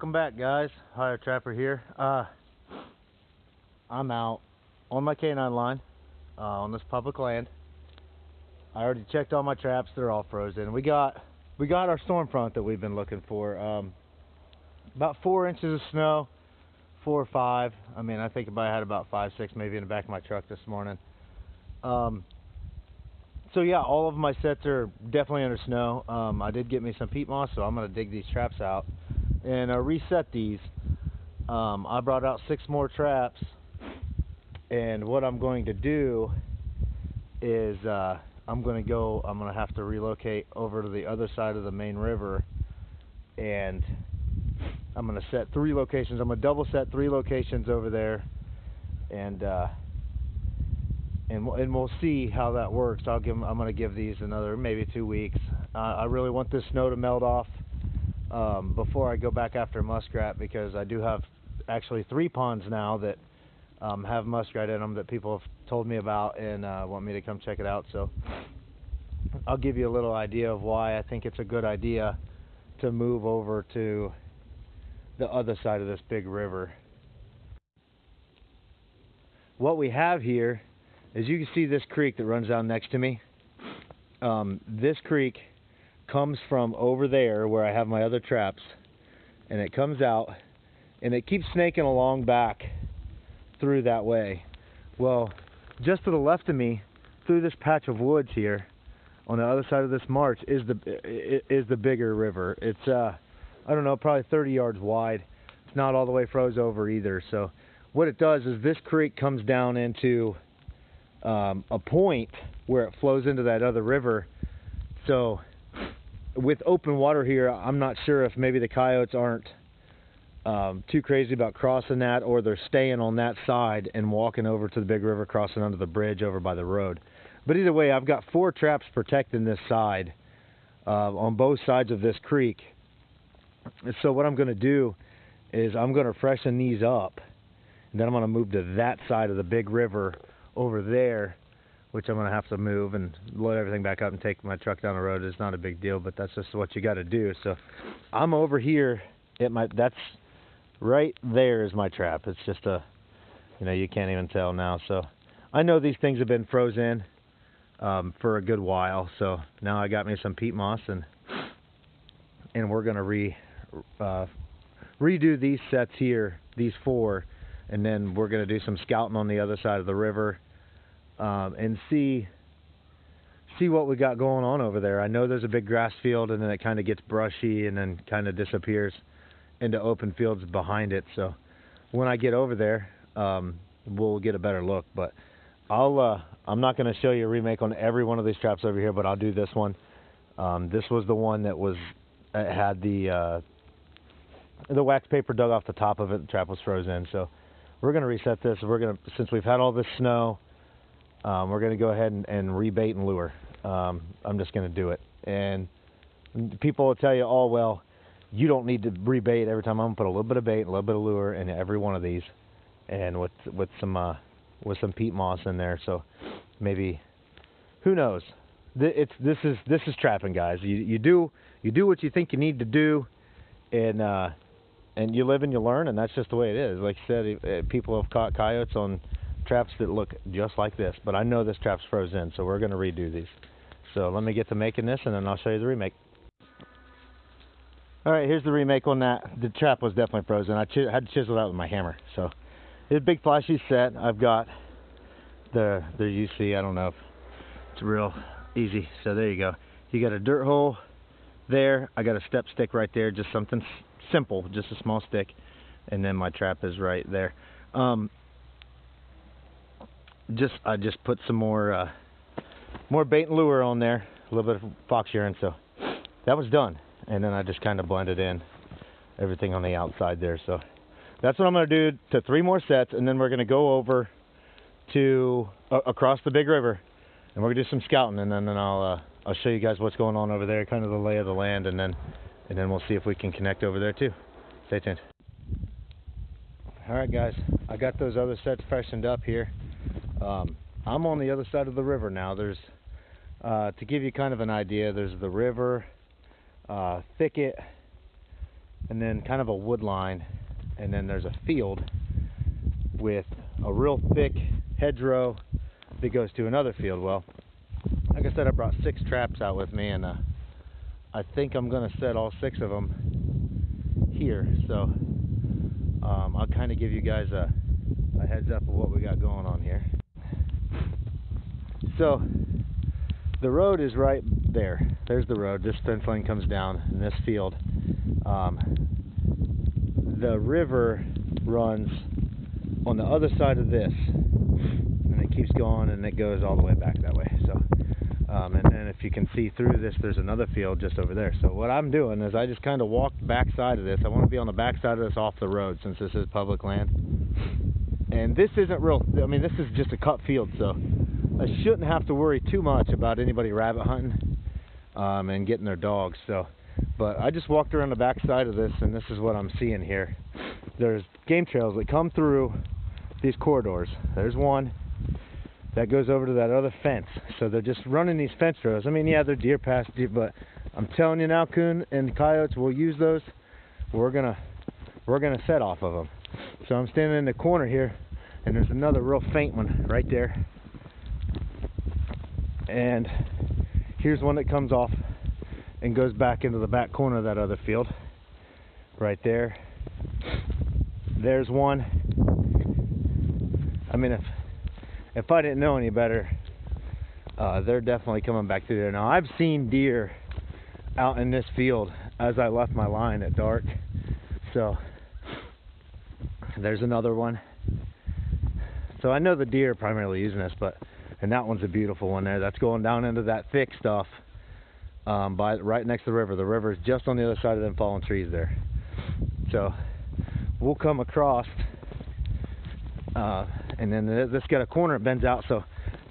Welcome back, guys. Hire Trapper here. I'm out on my canine line on this public land. I already checked all my traps. They're all frozen. We got our storm front that we've been looking for. About 4 inches of snow, 4 or 5. I mean, I think I had about 5, 6 maybe in the back of my truck this morning. So yeah, all of my sets are definitely under snow. I did get me some peat moss, so I'm gonna dig these traps out and reset these. I brought out 6 more traps, and what I'm going to do is I'm gonna have to relocate over to the other side of the main river, and I'm gonna set 3 locations. I'm gonna double set 3 locations over there, and we'll see how that works. I'm gonna give these another maybe 2 weeks. I really want this snow to melt off before I go back after muskrat, because I do have actually 3 ponds now that have muskrat in them that people have told me about and want me to come check it out. So I'll give you a little idea of why I think it's a good idea to move over to the other side of this big river. What we have here is, you can see this creek that runs down next to me. This creek comes from over there where I have my other traps, and it comes out and it keeps snaking along back through that way. Well, just to the left of me, through this patch of woods here on the other side of this marsh, is the bigger river. It's I don't know, probably 30 yards wide. It's not all the way froze over either. So what it does is, this creek comes down into a point where it flows into that other river. So with open water here, I'm not sure if maybe the coyotes aren't too crazy about crossing that, or they're staying on that side and walking over to the big river, crossing under the bridge over by the road. But either way, I've got 4 traps protecting this side on both sides of this creek. So what I'm going to do is, I'm going to freshen these up, and then I'm going to move to that side of the big river over there, which I'm going to have to move and load everything back up and take my truck down the road. It's not a big deal, but that's just what you got to do. So I'm over here at that's right there is my trap. It's just you can't even tell now. So I know these things have been frozen for a good while. So now I got me some peat moss, and we're going to redo these sets here, these 4, and then we're going to do some scouting on the other side of the river and see what we got going on over there. I know there's a big grass field, and then it kind of gets brushy and then kind of disappears into open fields behind it. So when I get over there, we'll get a better look. But I'm not going to show you a remake on every one of these traps over here, but I'll do this one. This was the one that had the wax paper dug off the top of it. The trap was frozen. So we're going to reset this. Since we've had all this snow, we're going to go ahead and rebait and lure. I'm just going to do it. And people will tell you, oh, well, you don't need to rebait every time. I'm going to put a little bit of bait, a little bit of lure in every one of these, and with some peat moss in there. So maybe, who knows? This is trapping, guys. You do what you think you need to do, and you live and you learn, and that's just the way it is. Like I said, people have caught coyotes on traps that look just like this, but I know this trap's frozen, so we're going to redo these. So let me get to making this, and then I'll show you the remake. Alright, here's the remake on that. The trap was definitely frozen. I had to chisel it out with my hammer. So it's a big flashy set. I've got the UC. I don't know if it's real easy. So there you go. You got a dirt hole there. I got a step stick right there, just something simple, just a small stick, and then my trap is right there. I just put some more bait and lure on there, a little bit of fox urine. So that was done, and then I just kind of blended in everything on the outside there. So that's what I'm going to do to 3 more sets, and then we're going to go over to across the big river, and we're going to do some scouting, and then I'll show you guys what's going on over there, kind of the lay of the land, and then we'll see if we can connect over there too. Stay tuned. Alright guys, I got those other sets freshened up here. I'm on the other side of the river now. There's to give you kind of an idea, there's the river, thicket, and then kind of a wood line, and then there's a field with a real thick hedgerow that goes to another field. Well, like I said, I brought 6 traps out with me, and I think I'm gonna set all 6 of them here. So I'll kind of give you guys a heads up of what we got going on here. So the road is right there. There's the road. This fence line comes down in this field. The river runs on the other side of this, and it keeps going, and it goes all the way back that way. So and then if you can see through this, there's another field just over there. So what I'm doing is I just kind of walked back side of this. I want to be on the back side of this off the road, since this is public land. And this isn't real, I mean, this is just a cut field, so I shouldn't have to worry too much about anybody rabbit hunting and getting their dogs. So, but I just walked around the back side of this, and this is what I'm seeing here. There's game trails that come through these corridors. There's one that goes over to that other fence. So they're just running these fence rows. I mean, yeah, they're deer past deer, but I'm telling you now, coon and coyotes will use those. We're gonna set off of them. So I'm standing in the corner here, and there's another real faint one right there. And here's one that comes off and goes back into the back corner of that other field. Right there. There's one. I mean, if I didn't know any better, they're definitely coming back through there. Now, I've seen deer out in this field as I left my line at dark. So there's another one. So I know the deer are primarily using this, and that one's a beautiful one there. That's going down into that thick stuff right next to the river. The river is just on the other side of them fallen trees there. So we'll come across, and then this got a corner, it bends out. So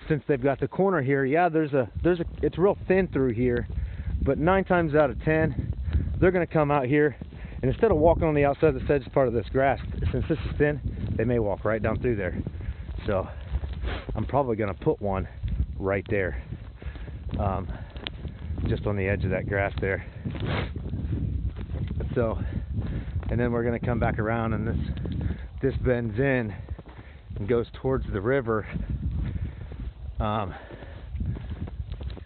since they've got the corner here, yeah, it's real thin through here, but 9 times out of 10, they're going to come out here, and instead of walking on the outside of the sedge part of this grass, since this is thin, they may walk right down through there. So I'm probably going to put one right there, just on the edge of that grass there. So, and then we're going to come back around, and this bends in and goes towards the river.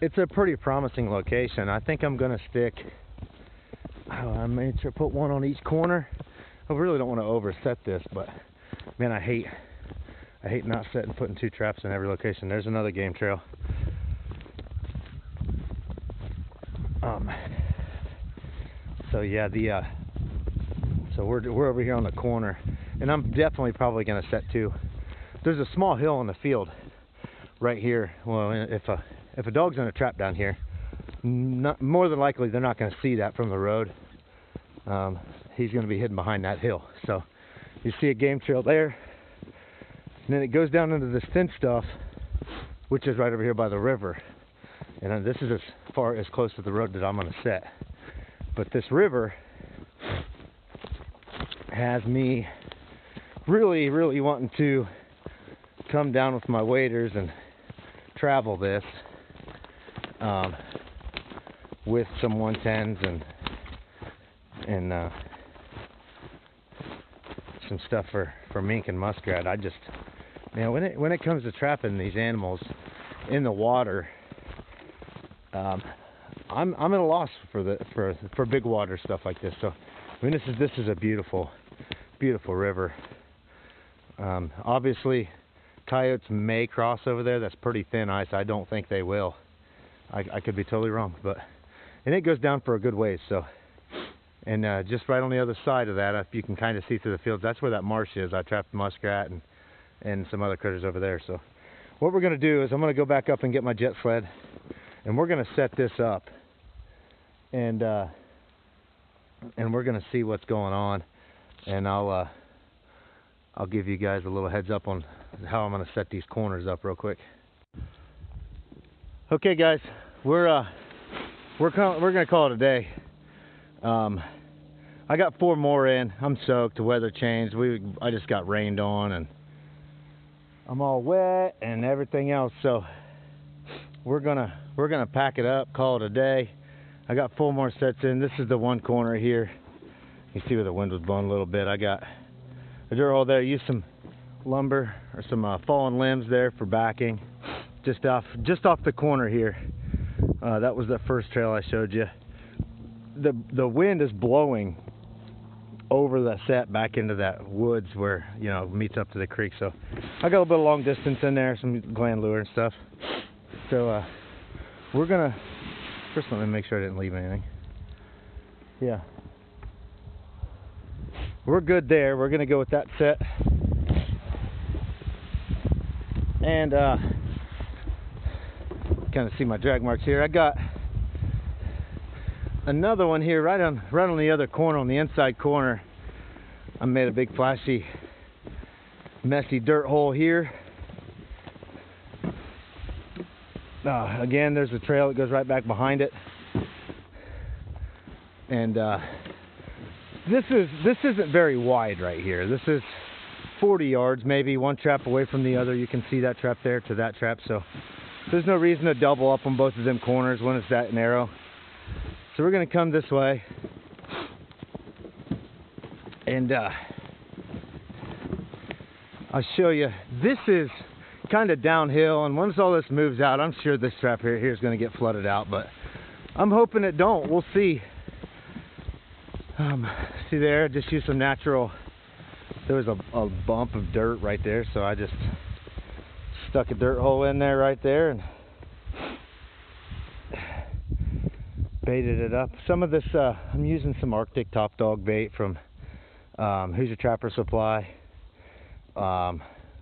It's a pretty promising location. I think I'm going to stick, I may try to put one on each corner. I really don't want to overset this, but man, I hate not setting, putting 2 traps in every location. There's another game trail. So yeah, so we're over here on the corner, and I'm definitely probably going to set 2. There's a small hill on the field right here. Well, if a dog's in a trap down here, more than likely they're not going to see that from the road. He's going to be hidden behind that hill. So you see a game trail there, and then it goes down into this thin stuff, which is right over here by the river. And this is as close to the road that I'm going to set. But this river has me really, really wanting to come down with my waders and travel this with some 110s and some stuff for mink and muskrat. I just, man, when it comes to trapping these animals in the water, I'm at a loss for big water stuff like this. So I mean, this is a beautiful river. Obviously coyotes may cross over there. That's pretty thin ice. I don't think they will. I could be totally wrong, and it goes down for a good ways. So, and just right on the other side of that, if you can kind of see through the fields, that's where that marsh is. I trapped muskrat and some other critters over there. So what we're going to do is I'm going to go back up and get my jet sled, and we're going to set this up, and we're going to see what's going on, and I'll give you guys a little heads up on how I'm going to set these corners up real quick. Okay, guys, we're going to call it a day. I got 4 more in. I'm soaked. The weather changed. I just got rained on, and I'm all wet and everything else. So we're gonna pack it up, call it a day. I got 4 more sets in. This is the one corner here, You see where the wind was blowing a little bit. I got a dirt hole there. Used some lumber or some fallen limbs there for backing, just off the corner here. That was the first trail I showed you. The wind is blowing over the set back into that woods where, you know, meets up to the creek. So I got a little bit of long distance in there, some gland lure and stuff. So we're gonna first let me make sure I didn't leave anything. Yeah, we're good there. We're gonna go with that set. And kind of see my drag marks here. I got another one here right on the other corner, on the inside corner. I made a big flashy messy dirt hole here. Again, there's a trail that goes right back behind it. And this isn't very wide right here. This is 40 yards, maybe one trap away from the other. You can see that trap there to that trap, so there's no reason to double up on both of them corners when it's that narrow. So we're gonna come this way, and I'll show you. This is kind of downhill, and once all this moves out, I'm sure this trap here is gonna get flooded out, but I'm hoping it don't. We'll see. See there, just use some natural. There was a bump of dirt right there, so I just stuck a dirt hole in there right there and baited it up. Some of this, I'm using some Arctic top dog bait from Hoosier Trapper Supply,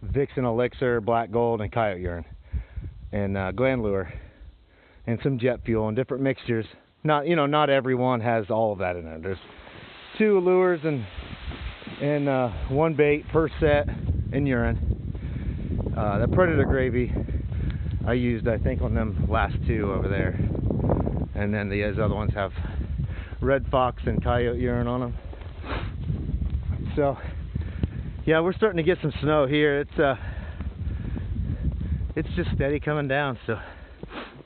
Vixen Elixir, Black Gold, and Coyote urine, and gland lure, and some jet fuel and different mixtures. Not everyone has all of that in there. There's 2 lures and 1 bait per set in urine. The Predator Gravy I used, I think, on them last 2 over there, and then these other ones have Red Fox and Coyote urine on them. So yeah, we're starting to get some snow here. It's just steady coming down, so,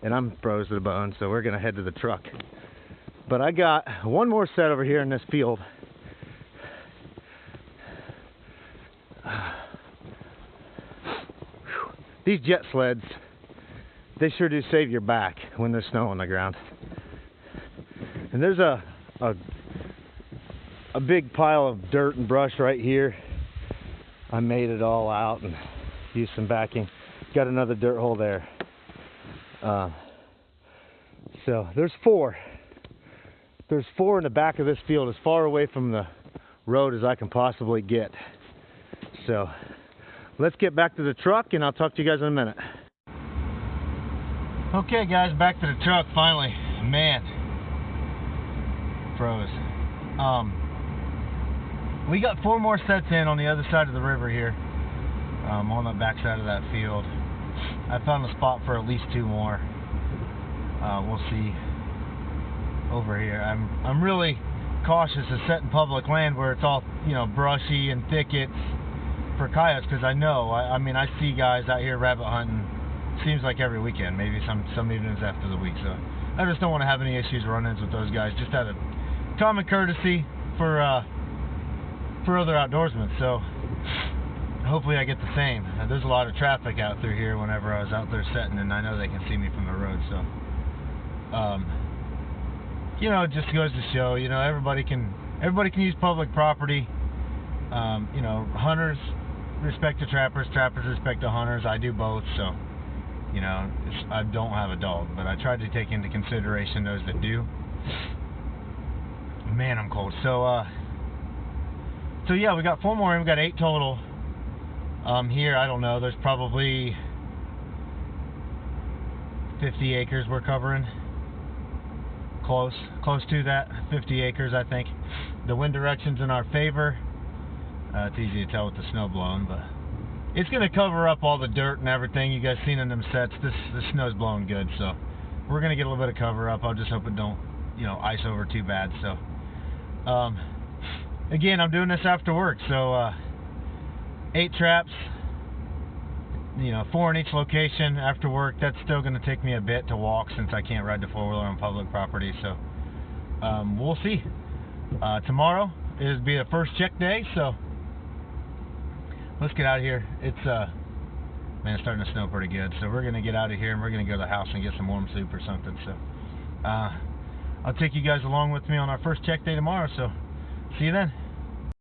and I'm froze to the bone, so we're gonna head to the truck. But I got one more set over here in this field. These jet sleds, they sure do save your back when there's snow on the ground. And there's a big pile of dirt and brush right here. I made it all out and used some backing. Got another dirt hole there. So there's 4. There's 4 in the back of this field, as far away from the road as I can possibly get. So let's get back to the truck, and I'll talk to you guys in a minute. Okay guys, back to the truck finally. Man, froze. We got 4 more sets in on the other side of the river here, on the back side of that field. I found a spot for at least 2 more. We'll see over here. I'm really cautious of setting public land where it's all, brushy and thickets for coyotes, because I know, I mean, I see guys out here rabbit hunting, seems like every weekend, maybe some evenings after the week, so I just don't want to have any issues or run-ins with those guys, just out of common courtesy for other outdoorsmen. So hopefully I get the same. There's a lot of traffic out through here whenever I was out there setting, and I know they can see me from the road, so it just goes to show, everybody can use public property. Hunters respect to trappers, trappers respect to hunters. I do both, so I don't have a dog, but I try to take into consideration those that do. Man, I'm cold. So yeah, we got 4 more in. We got 8 total. Here, I don't know. There's probably 50 acres we're covering. Close to that. 50 acres, I think. The wind direction's in our favor. It's easy to tell with the snow blowing, but it's going to cover up all the dirt and everything you guys seen in them sets. The snow's blowing good, so we're going to get a little bit of cover up. I'll just hope it don't, ice over too bad. So, again, I'm doing this after work, so 8 traps, 4 in each location after work. That's still going to take me a bit to walk since I can't ride the 4-wheeler on public property, so we'll see. Tomorrow it'll be the first check day, so let's get out of here. It's man, it's starting to snow pretty good, so we're gonna get out of here and we're gonna go to the house and get some warm soup or something. So I'll take you guys along with me on our first check day tomorrow, so see you then.